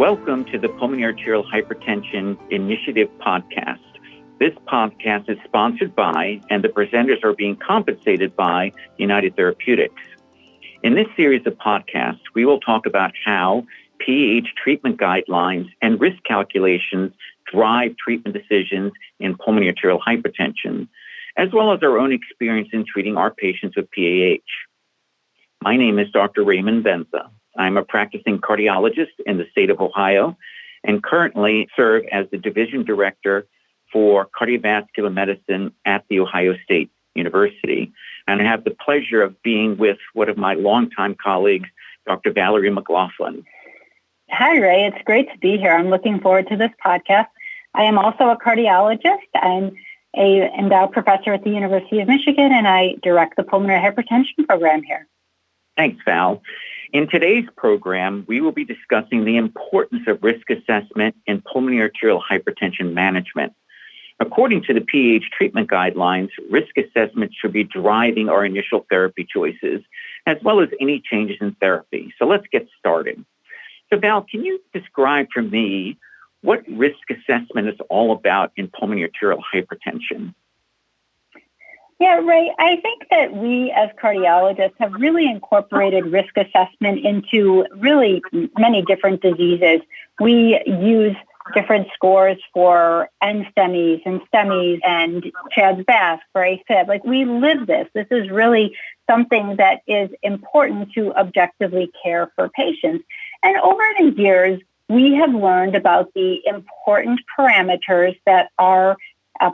Welcome to the Pulmonary Arterial Hypertension Initiative podcast. This podcast is sponsored by, and the presenters are being compensated by, United Therapeutics. In this series of podcasts, we will talk about how PAH treatment guidelines and risk calculations drive treatment decisions in pulmonary arterial hypertension, as well as our own experience in treating our patients with PAH. My name is Dr. Raymond Benza. I'm a practicing cardiologist in the state of Ohio and currently serve as the division director for cardiovascular medicine at The Ohio State University. And I have the pleasure of being with one of my longtime colleagues, Dr. Vallerie McLaughlin. Hi, Ray. It's great to be here. I'm looking forward to this podcast. I am also a cardiologist. I'm an endowed professor at the University of Michigan, and I direct the pulmonary hypertension program here. Thanks, Val. In today's program, we will be discussing the importance of risk assessment in pulmonary arterial hypertension management. According to the PAH treatment guidelines, risk assessment should be driving our initial therapy choices, as well as any changes in therapy. So let's get started. So Val, can you describe for me what risk assessment is all about in pulmonary arterial hypertension? Yeah, Ray, I think that we as cardiologists have really incorporated risk assessment into really many different diseases. We use different scores for NSTEMIs and STEMIs and CHA2DS2-VASc for AFib. Like, we live this. This is really something that is important to objectively care for patients. And over the years, we have learned about the important parameters that are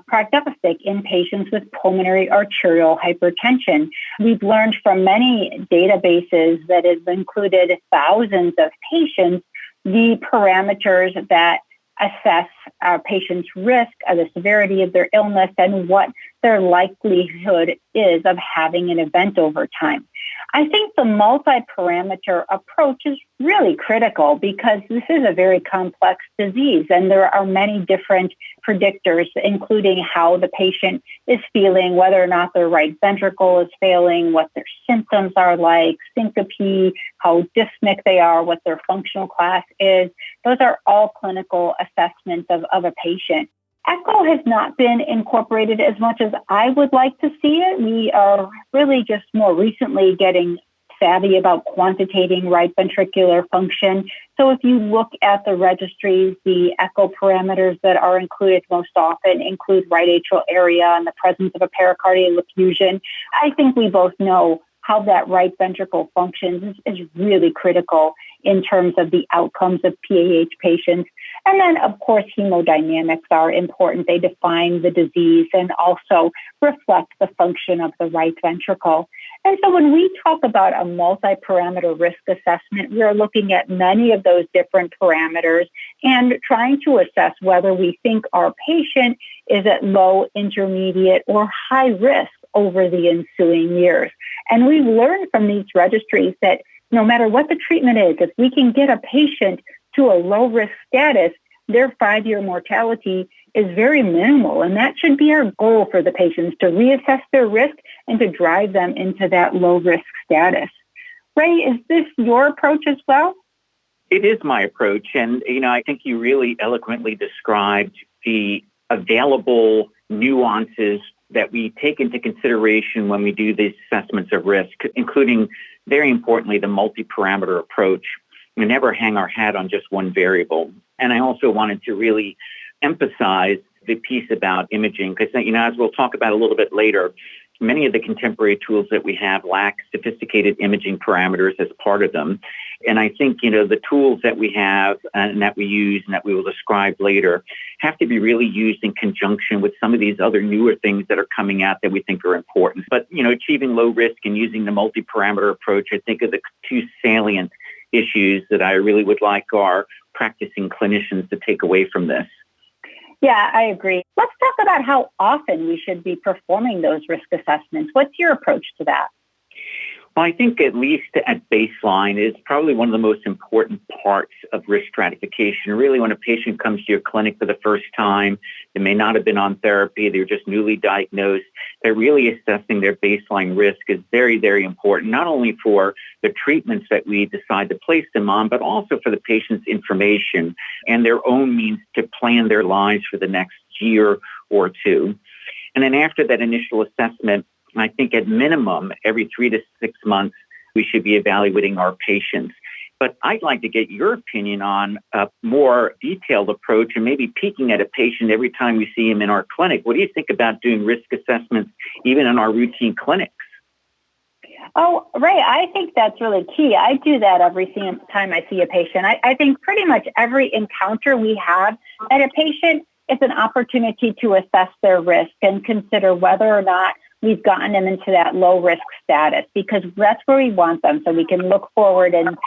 prognostic in patients with pulmonary arterial hypertension. We've learned from many databases that have included thousands of patients the parameters that assess our patient's risk, the severity of their illness, and what their likelihood is of having an event over time. I think the multi-parameter approach is really critical because this is a very complex disease, and there are many different predictors, including how the patient is feeling, whether or not their right ventricle is failing, what their symptoms are like, syncope, how dyspneic they are, what their functional class is. Those are all clinical assessments of a patient. Echo has not been incorporated as much as I would like to see it. We are really just more recently getting savvy about quantitating right ventricular function. So if you look at the registries, the echo parameters that are included most often include right atrial area and the presence of a pericardial effusion. I think we both know how that right ventricle functions is really critical in terms of the outcomes of PAH patients. And then, of course, hemodynamics are important. They define the disease and also reflect the function of the right ventricle. And so when we talk about a multi-parameter risk assessment, we are looking at many of those different parameters and trying to assess whether we think our patient is at low, intermediate, or high risk over the ensuing years. And we've learned from these registries that no matter what the treatment is, if we can get a patient to a low-risk status, their 5-year mortality is very minimal. And that should be our goal for the patients, to reassess their risk and to drive them into that low-risk status. Ray, is this your approach as well? It is my approach. And, I think you really eloquently described the available nuances that we take into consideration when we do these assessments of risk, including, very importantly, the multi-parameter approach. We never hang our hat on just one variable. And I also wanted to really emphasize the piece about imaging, because, as we'll talk about a little bit later, many of the contemporary tools that we have lack sophisticated imaging parameters as part of them. And I think, the tools that we have and that we use and that we will describe later have to be really used in conjunction with some of these other newer things that are coming out that we think are important. But, achieving low risk and using the multi-parameter approach, I think, are the two salient issues that I really would like our practicing clinicians to take away from this. Yeah, I agree. Let's talk about how often we should be performing those risk assessments. What's your approach to that? Well, I think at least at baseline is probably one of the most important parts of risk stratification. Really, when a patient comes to your clinic for the first time, they may not have been on therapy, they're just newly diagnosed, they're really assessing their baseline risk is very, very important, not only for the treatments that we decide to place them on, but also for the patient's information and their own means to plan their lives for the next year or two. And then after that initial assessment, I think at minimum, every 3 to 6 months, we should be evaluating our patients. But I'd like to get your opinion on a more detailed approach and maybe peeking at a patient every time we see him in our clinic. What do you think about doing risk assessments even in our routine clinics? Oh, Ray, I think that's really key. I do that every time I see a patient. I think pretty much every encounter we have at a patient is an opportunity to assess their risk and consider whether or not we've gotten them into that low risk status, because that's where we want them, so we can look forward and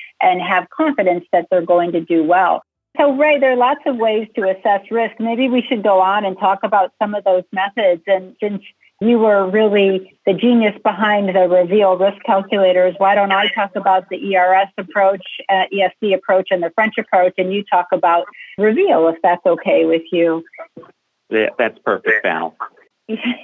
have confidence that they're going to do well. So, Ray, there are lots of ways to assess risk. Maybe we should go on and talk about some of those methods. And since you were really the genius behind the Reveal risk calculators, why don't I talk about the ERS approach, ESC approach, and the French approach, and you talk about Reveal, if that's okay with you. Yeah, that's perfect, Val.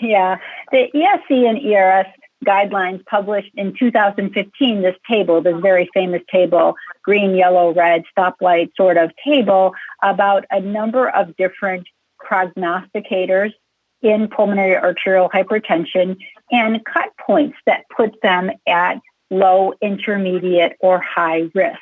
Yeah, the ESC and ERS guidelines published in 2015, this table, this very famous table, green, yellow, red, stoplight sort of table, about a number of different prognosticators in pulmonary arterial hypertension and cut points that put them at low, intermediate, or high risk.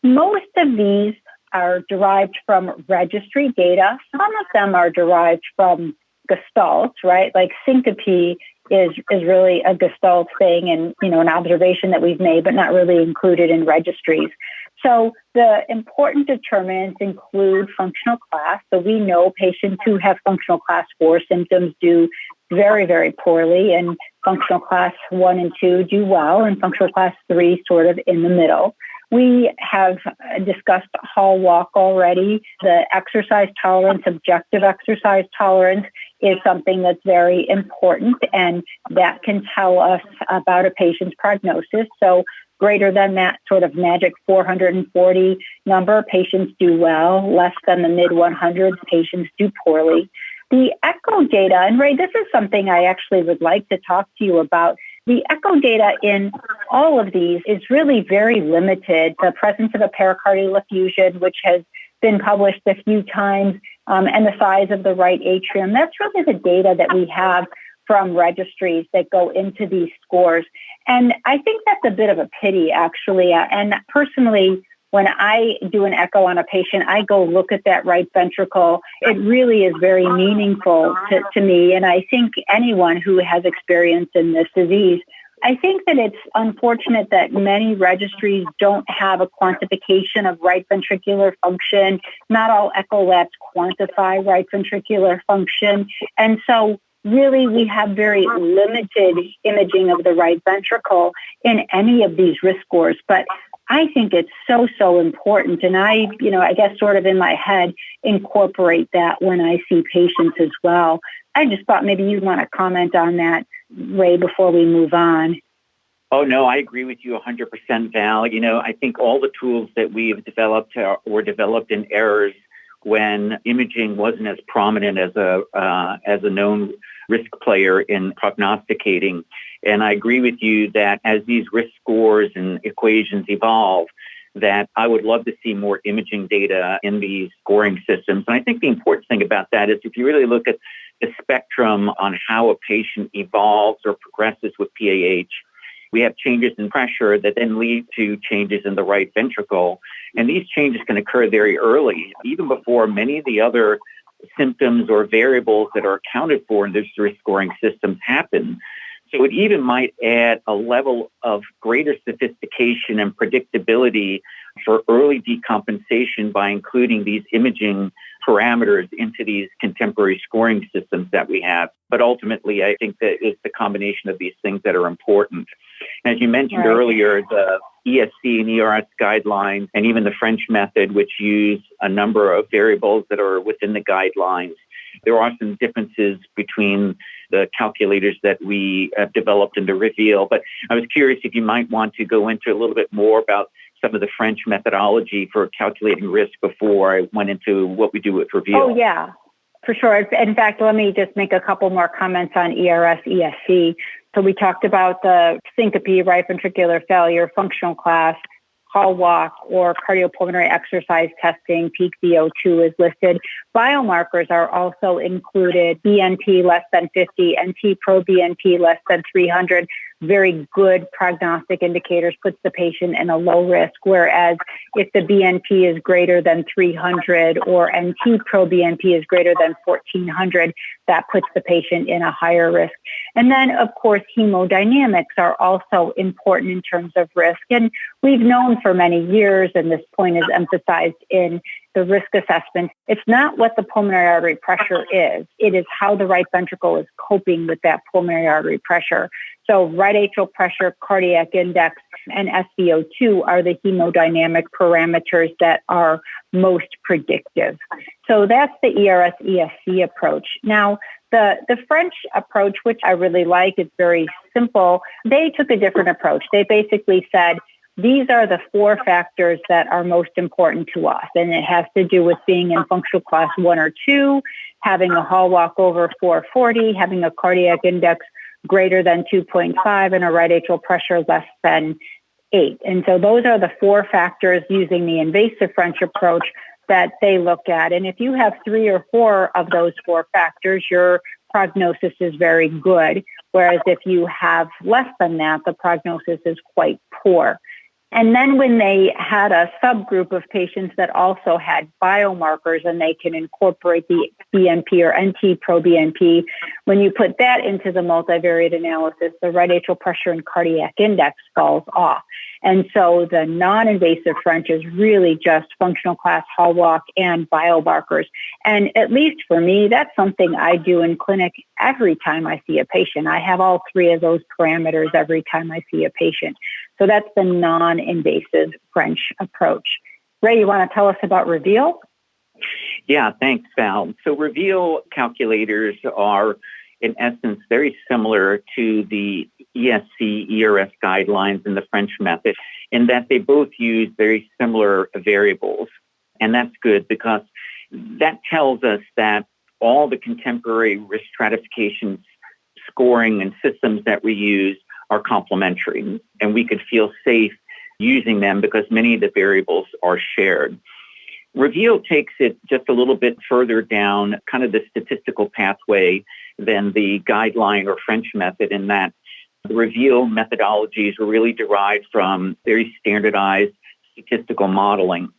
Most of these are derived from registry data. Some of them are derived from Gestalt, right? Like syncope is really a Gestalt thing and, an observation that we've made, but not really included in registries. So the important determinants include functional class. So we know patients who have functional class 4 symptoms do very, very poorly, and functional class 1 and 2 do well, and functional class 3 sort of in the middle. We have discussed hall walk already. The exercise tolerance, objective exercise tolerance, is something that's very important, and that can tell us about a patient's prognosis. So greater than that sort of magic 440 number, patients do well. Less than the mid-100s, patients do poorly. The echo data, and Ray, this is something I actually would like to talk to you about. The echo data in all of these is really very limited. The presence of a pericardial effusion, which has been published a few times, and the size of the right atrium, that's really the data that we have from registries that go into these scores. And I think that's a bit of a pity, actually. And personally, when I do an echo on a patient, I go look at that right ventricle. It really is very meaningful to me. And I think anyone who has experience in this disease, I think that it's unfortunate that many registries don't have a quantification of right ventricular function. Not all echo labs quantify right ventricular function. And so really, we have very limited imaging of the right ventricle in any of these risk scores. But I think it's so important. And I guess sort of in my head, incorporate that when I see patients as well. I just thought maybe you'd want to comment on that, Ray, before we move on. Oh, no, I agree with you 100%, Val. I think all the tools that we've developed were developed in errors when imaging wasn't as prominent as a known risk player in prognosticating. And I agree with you that as these risk scores and equations evolve, that I would love to see more imaging data in these scoring systems. And I think the important thing about that is if you really look at the spectrum on how a patient evolves or progresses with PAH, we have changes in pressure that then lead to changes in the right ventricle. And these changes can occur very early, even before many of the other symptoms or variables that are accounted for in these risk scoring systems happen. So it even might add a level of greater sophistication and predictability for early decompensation by including these imaging parameters into these contemporary scoring systems that we have. But ultimately, I think that it's the combination of these things that are important. As you mentioned earlier, the ESC and ERS guidelines and even the French method, which use a number of variables that are within the guidelines, there are some differences between the calculators that we developed in the Reveal. But I was curious if you might want to go into a little bit more about some of the French methodology for calculating risk before I went into what we do with Reveal. Oh, yeah, for sure. In fact, let me just make a couple more comments on ERS, ESC. So we talked about the syncope, right ventricular failure, functional class, hall walk, or cardiopulmonary exercise testing. Peak VO2 is listed. Biomarkers are also included. BNP less than 50, NT-proBNP less than 300. Very good prognostic indicators, puts the patient in a low risk, whereas if the BNP is greater than 300 or NT-proBNP is greater than 1400, that puts the patient in a higher risk. And then, of course, hemodynamics are also important in terms of risk. And we've known for many years, and this point is emphasized in the risk assessment, it's not what the pulmonary artery pressure is. It is how the right ventricle is coping with that pulmonary artery pressure. So right atrial pressure, cardiac index, and SVO2 are the hemodynamic parameters that are most predictive. So that's the ERS ESC approach. Now, the French approach, which I really like, is very simple. They took a different approach. They basically said, these are the 4 factors that are most important to us. And it has to do with being in functional class 1 or 2, having a hall walk over 440, having a cardiac index greater than 2.5, and a right atrial pressure less than 8. And so those are the 4 factors using the invasive French approach that they look at. And if you have 3 or 4 of those 4 factors, your prognosis is very good. Whereas if you have less than that, the prognosis is quite poor. And then when they had a subgroup of patients that also had biomarkers and they can incorporate the BNP or NT-proBNP, when you put that into the multivariate analysis, the right atrial pressure and cardiac index falls off. And so the non-invasive French is really just functional class, hall walk, and biomarkers. And at least for me, that's something I do in clinic every time I see a patient. I have all 3 of those parameters every time I see a patient. So that's the non-invasive French approach. Ray, you want to tell us about Reveal? Yeah, thanks, Val. So Reveal calculators are, in essence, very similar to the ESC, ERS guidelines in the French method in that they both use very similar variables. And that's good because that tells us that all the contemporary risk stratification scoring and systems that we use are complementary, and we could feel safe using them because many of the variables are shared. Reveal takes it just a little bit further down kind of the statistical pathway than the guideline or French method, in that the Reveal methodologies were really derived from very standardized statistical modeling.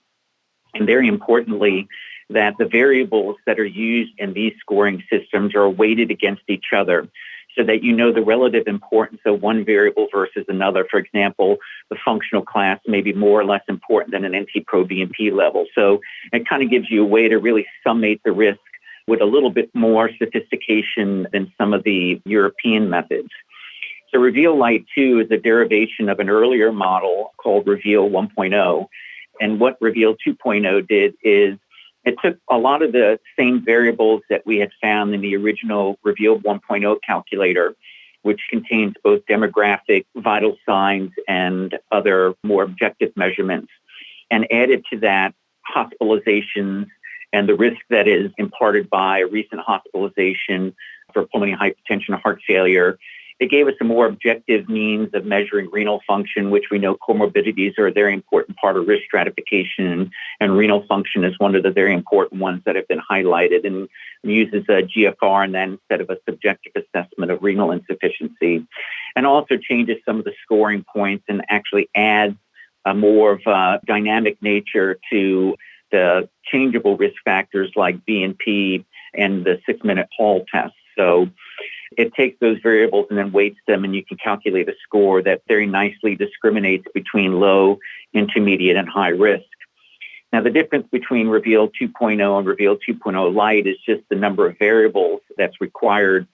And very importantly, that the variables that are used in these scoring systems are weighted against each other, so that you know the relative importance of one variable versus another. For example, the functional class may be more or less important than an NT-proBNP level. So it kind of gives you a way to really summate the risk with a little bit more sophistication than some of the European methods. So Reveal Lite 2 is a derivation of an earlier model called Reveal 1.0. And what Reveal 2.0 did is it took a lot of the same variables that we had found in the original Reveal 1.0 calculator, which contains both demographic, vital signs, and other more objective measurements, and added to that hospitalizations and the risk that is imparted by recent hospitalization for pulmonary hypertension or heart failure. It gave us a more objective means of measuring renal function, which we know comorbidities are a very important part of risk stratification, and renal function is one of the very important ones that have been highlighted, and uses a GFR and then instead of a subjective assessment of renal insufficiency, and also changes some of the scoring points and actually adds a more of a dynamic nature to the changeable risk factors like BNP and the 6-minute Hall test. So it takes those variables and then weights them, and you can calculate a score that very nicely discriminates between low, intermediate, and high risk. Now, the difference between Reveal 2.0 and Reveal 2.0 Lite is just the number of variables that's required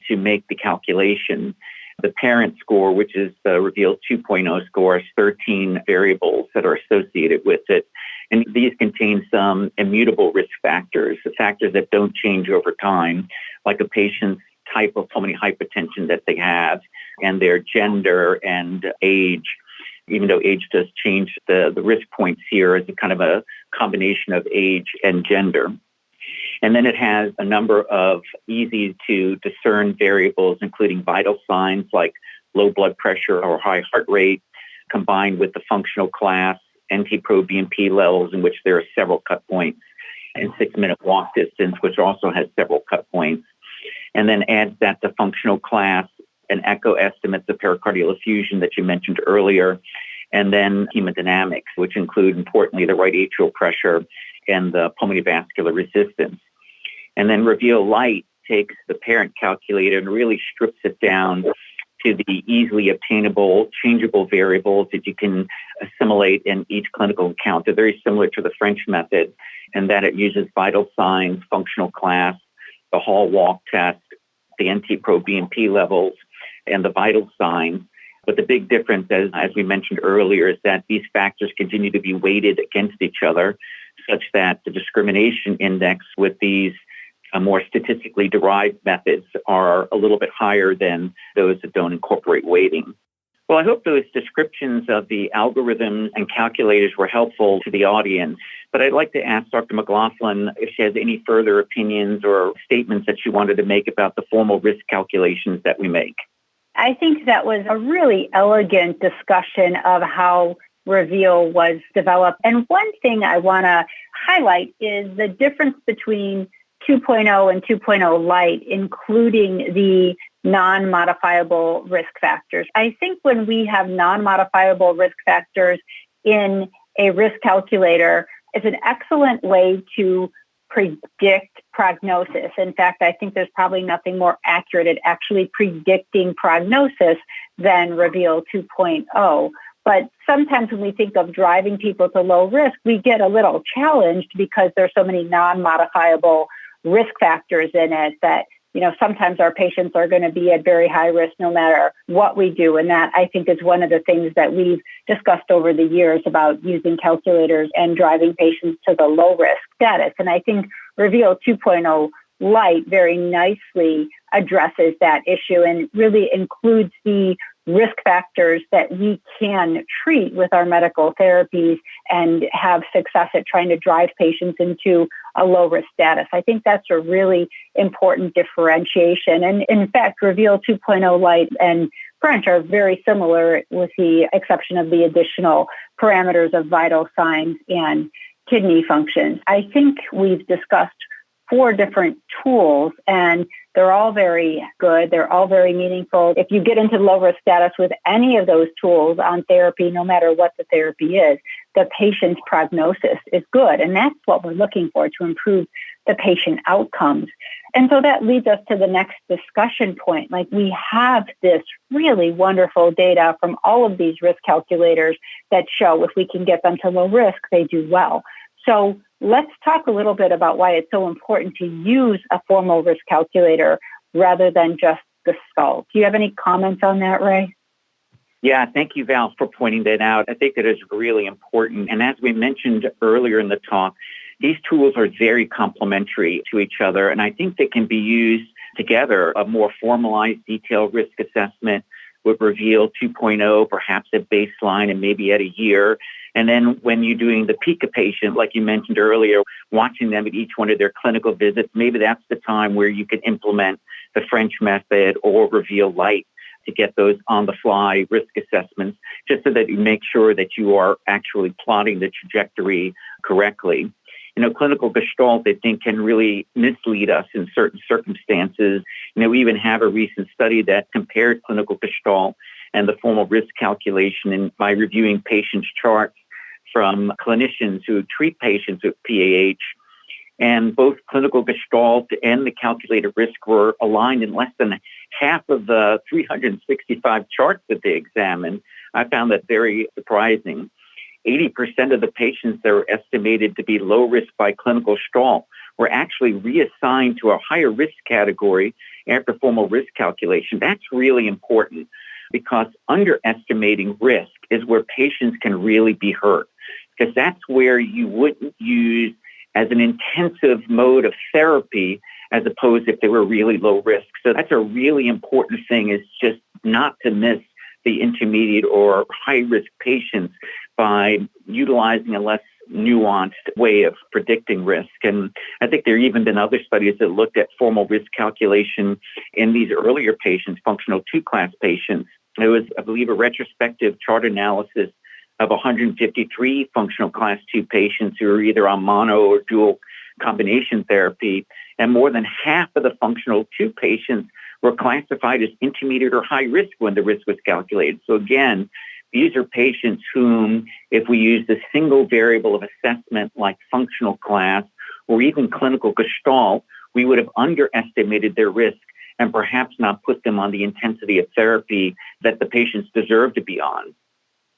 to make the calculation. The parent score, which is the Reveal 2.0 score, has 13 variables that are associated with it. And these contain some immutable risk factors, the factors that don't change over time, like a patient's type of pulmonary hypertension that they have and their gender and age, even though age does change the risk points here as a kind of a combination of age and gender. And then it has a number of easy to discern variables, including vital signs like low blood pressure or high heart rate, combined with the functional class, NT-proBNP levels, in which there are several cut points, and 6-minute walk distance, which also has several cut points. And then adds that to functional class and echo estimates of pericardial effusion that you mentioned earlier, and then hemodynamics, which include, importantly, the right atrial pressure and the pulmonary vascular resistance. And then Reveal Lite takes the parent calculator and really strips it down to the easily obtainable, changeable variables that you can assimilate in each clinical account. They're very similar to the French method, in that it uses vital signs, functional class, the Hall walk test, the NT-proBNP levels, and the vital signs. But the big difference, as we mentioned earlier, is that these factors continue to be weighted against each other, such that the discrimination index with these more statistically derived methods are a little bit higher than those that don't incorporate weighting. Well, I hope those descriptions of the algorithms and calculators were helpful to the audience, but I'd like to ask Dr. McLaughlin if she has any further opinions or statements that she wanted to make about the formal risk calculations that we make. I think that was a really elegant discussion of how Reveal was developed. And one thing I want to highlight is the difference between 2.0 and 2.0 Lite, including the non-modifiable risk factors. I think when we have non-modifiable risk factors in a risk calculator, it's an excellent way to predict prognosis. In fact, I think there's probably nothing more accurate at actually predicting prognosis than Reveal 2.0. But sometimes when we think of driving people to low risk, we get a little challenged because there's so many non-modifiable risk factors in it that, sometimes our patients are going to be at very high risk no matter what we do. And that, I think, is one of the things that we've discussed over the years about using calculators and driving patients to the low risk status. And I think Reveal 2.0 Lite very nicely addresses that issue and really includes the risk factors that we can treat with our medical therapies and have success at trying to drive patients into a low-risk status. I think that's a really important differentiation. And in fact, Reveal 2.0 Lite and French are very similar with the exception of the additional parameters of vital signs and kidney functions. I think we've discussed 4 different tools, and they're all very good. They're all very meaningful. If you get into low-risk status with any of those tools on therapy, no matter what the therapy is, the patient's prognosis is good. And that's what we're looking for, to improve the patient outcomes. And so that leads us to the next discussion point. Like, we have this really wonderful data from all of these risk calculators that show if we can get them to low risk, they do well. So let's talk a little bit about why it's so important to use a formal risk calculator rather than just the skull. Do you have any comments on that, Ray? Yeah, thank you, Val, for pointing that out. I think that is really important. And as we mentioned earlier in the talk, these tools are very complementary to each other, and I think they can be used together. A more formalized detailed risk assessment would Reveal 2.0, perhaps at baseline and maybe at a year. And then when you're doing the peak of patient, like you mentioned earlier, watching them at each one of their clinical visits, maybe that's the time where you can implement the French method or Reveal Lite to get those on-the-fly risk assessments, just so that you make sure that you are actually plotting the trajectory correctly. Clinical gestalt, I think, can really mislead us in certain circumstances. We even have a recent study that compared clinical gestalt and the formal risk calculation, and by reviewing patients' charts from clinicians who treat patients with PAH. And both clinical gestalt and the calculated risk were aligned in less than half of the 365 charts that they examined. I found that very surprising. 80% of the patients that were estimated to be low risk by clinical gestalt were actually reassigned to a higher risk category after formal risk calculation. That's really important, because underestimating risk is where patients can really be hurt, because that's where you wouldn't use as an intensive mode of therapy as opposed if they were really low risk. So that's a really important thing, is just not to miss the intermediate or high-risk patients by utilizing a less nuanced way of predicting risk. And I think there have even been other studies that looked at formal risk calculation in these earlier patients, functional 2-class patients. It was, I believe, a retrospective chart analysis of 153 functional class 2 patients who were either on mono or dual combination therapy. And more than half of the functional 2 patients were classified as intermediate or high risk when the risk was calculated. So again, these are patients whom, if we use the single variable of assessment like functional class or even clinical gestalt, we would have underestimated their risk and perhaps not put them on the intensity of therapy that the patients deserve to be on.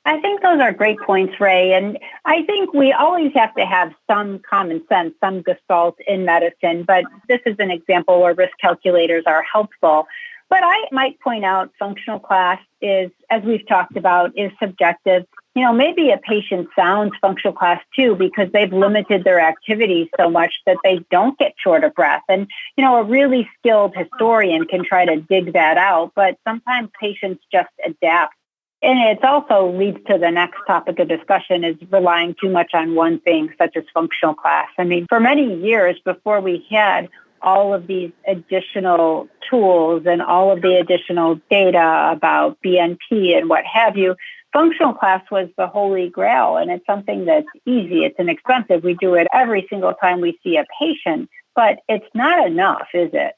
I think those are great points, Ray. And I think we always have to have some common sense, some gestalt in medicine. But this is an example where risk calculators are helpful. But I might point out functional class is, as we've talked about, is subjective. Maybe a patient sounds functional class 2 because they've limited their activities so much that they don't get short of breath. And, a really skilled historian can try to dig that out, but sometimes patients just adapt. And it also leads to the next topic of discussion, is relying too much on one thing, such as functional class. I mean, for many years before we had all of these additional tools and all of the additional data about BNP and what have you, functional class was the holy grail. And it's something that's easy. It's inexpensive. We do it every single time we see a patient, but it's not enough, is it?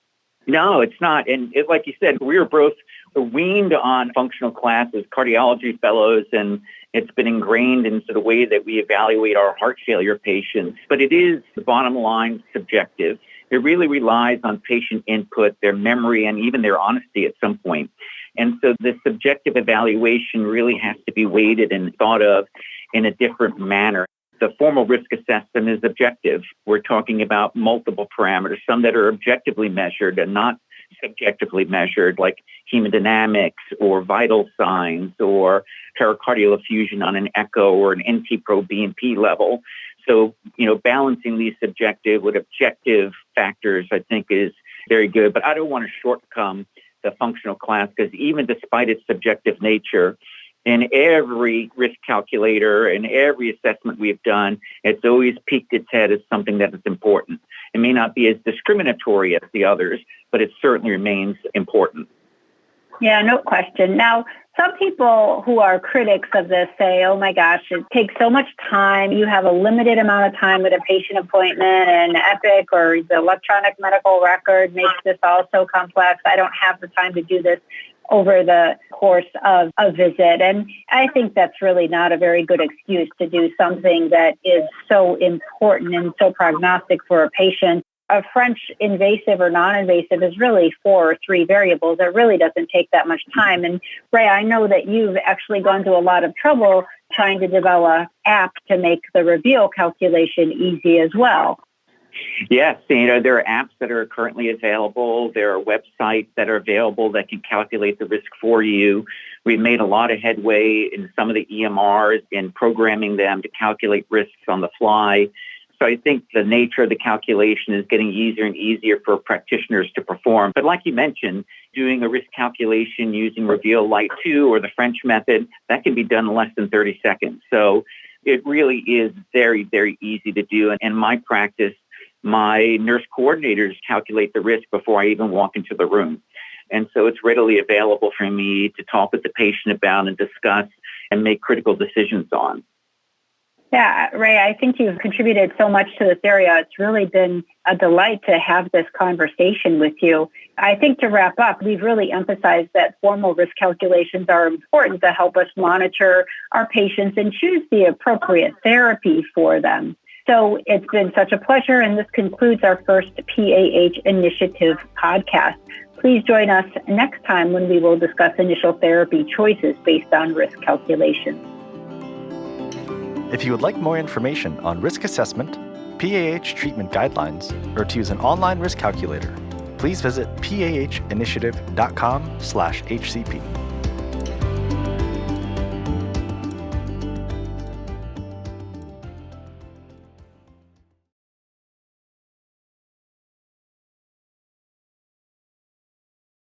No, it's not. And like you said, we were both weaned on functional class as cardiology fellows, and it's been ingrained into the way that we evaluate our heart failure patients. But it is, the bottom line, subjective. It really relies on patient input, their memory, and even their honesty at some point. And so the subjective evaluation really has to be weighted and thought of in a different manner. The formal risk assessment is objective. We're talking about multiple parameters, some that are objectively measured and not subjectively measured, like hemodynamics or vital signs or pericardial effusion on an echo or an NT-proBNP level. So, balancing these subjective with objective factors, I think, is very good. But I don't want to shortcome the functional class, because even despite its subjective nature, in every risk calculator and every assessment we've done, it's always peaked its head as something that is important. It may not be as discriminatory as the others, but it certainly remains important. Yeah, no question. Now, some people who are critics of this say, oh my gosh, it takes so much time. You have a limited amount of time with a patient appointment, and Epic or the electronic medical record makes this all so complex. I don't have the time to do this over the course of a visit. And I think that's really not a very good excuse to do something that is so important and so prognostic for a patient. A French invasive or non-invasive is really 4 or 3 variables. It really doesn't take that much time. And Ray, I know that you've actually gone to a lot of trouble trying to develop an app to make the reveal calculation easy as well. Yes, there are apps that are currently available. There are websites that are available that can calculate the risk for you. We've made a lot of headway in some of the EMRs in programming them to calculate risks on the fly. So I think the nature of the calculation is getting easier and easier for practitioners to perform. But like you mentioned, doing a risk calculation using Reveal Lite 2 or the French method, that can be done in less than 30 seconds. So it really is very, very easy to do. And in my practice, my nurse coordinators calculate the risk before I even walk into the room. And so it's readily available for me to talk with the patient about and discuss and make critical decisions on. Yeah, Ray, I think you've contributed so much to this area. It's really been a delight to have this conversation with you. I think to wrap up, we've really emphasized that formal risk calculations are important to help us monitor our patients and choose the appropriate therapy for them. So it's been such a pleasure, and this concludes our first PAH Initiative podcast. Please join us next time when we will discuss initial therapy choices based on risk calculations. If you would like more information on risk assessment, PAH treatment guidelines, or to use an online risk calculator, please visit pahinitiative.com/HCP.